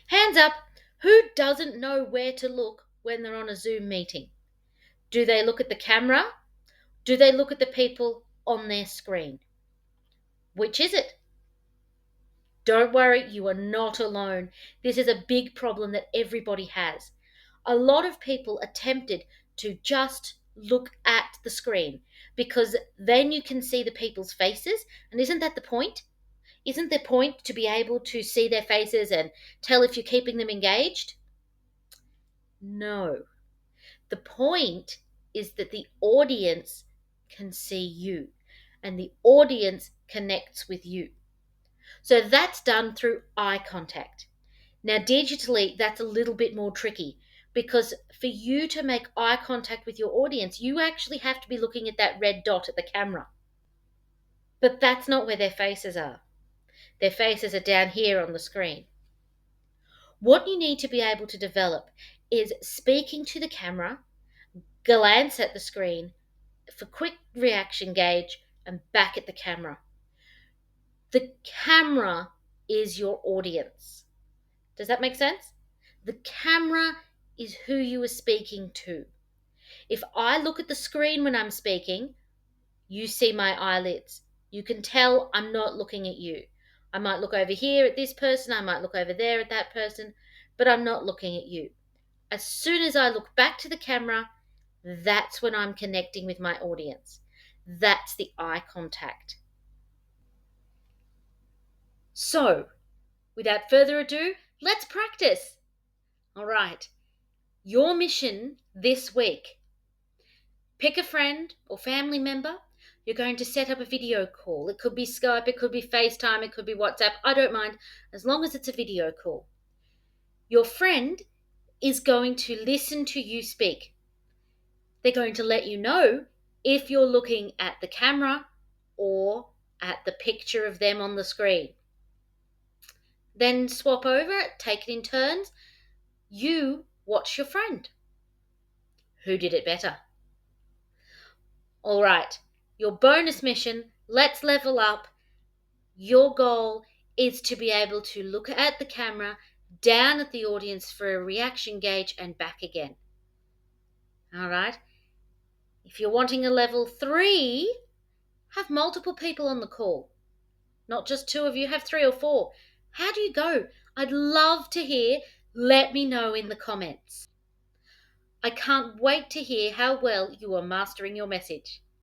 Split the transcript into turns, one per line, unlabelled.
Hands up, who doesn't know where to look when they're on a Zoom meeting? Do they look at the camera? Do they look at the people on their screen? Which is it? Don't worry, you are not alone. This is a big problem that everybody has. A lot of people are tempted to just look at the screen because then you can see the people's faces. And isn't that the point? Isn't the point to be able to see their faces and tell if you're keeping them engaged? No. The point is that the audience can see you and the audience connects with you. So that's done through eye contact. Now, digitally, that's a little bit more tricky because for you to make eye contact with your audience, you actually have to be looking at that red dot at the camera. But that's not where their faces are. Their faces are down here on the screen. What you need to be able to develop is speaking to the camera, glance at the screen for quick reaction gauge, and back at the camera. The camera is your audience. Does that make sense? The camera is who you are speaking to. If I look at the screen when I'm speaking, you see my eyelids. You can tell I'm not looking at you. I might look over here at this person, I might look over there at that person, but I'm not looking at you. As soon as I look back to the camera, that's when I'm connecting with my audience. That's the eye contact. So, without further ado, let's practice. All right. Your mission this week: pick a friend or family member. You're going to set up a video call. It could be Skype, it could be FaceTime, it could be WhatsApp. I don't mind, as long as it's a video call. Your friend is going to listen to you speak. They're going to let you know if you're looking at the camera or at the picture of them on the screen. Then swap over, take it in turns. You watch your friend. Who did it better? All right, your bonus mission, let's level up. Your goal is to be able to look at the camera, down at the audience for a reaction gauge, and back again. All right. If you're wanting a level 3, have multiple people on the call. Not just 2 of you, have 3 or 4. How do you go? I'd love to hear. Let me know in the comments. I can't wait to hear how well you are mastering your message.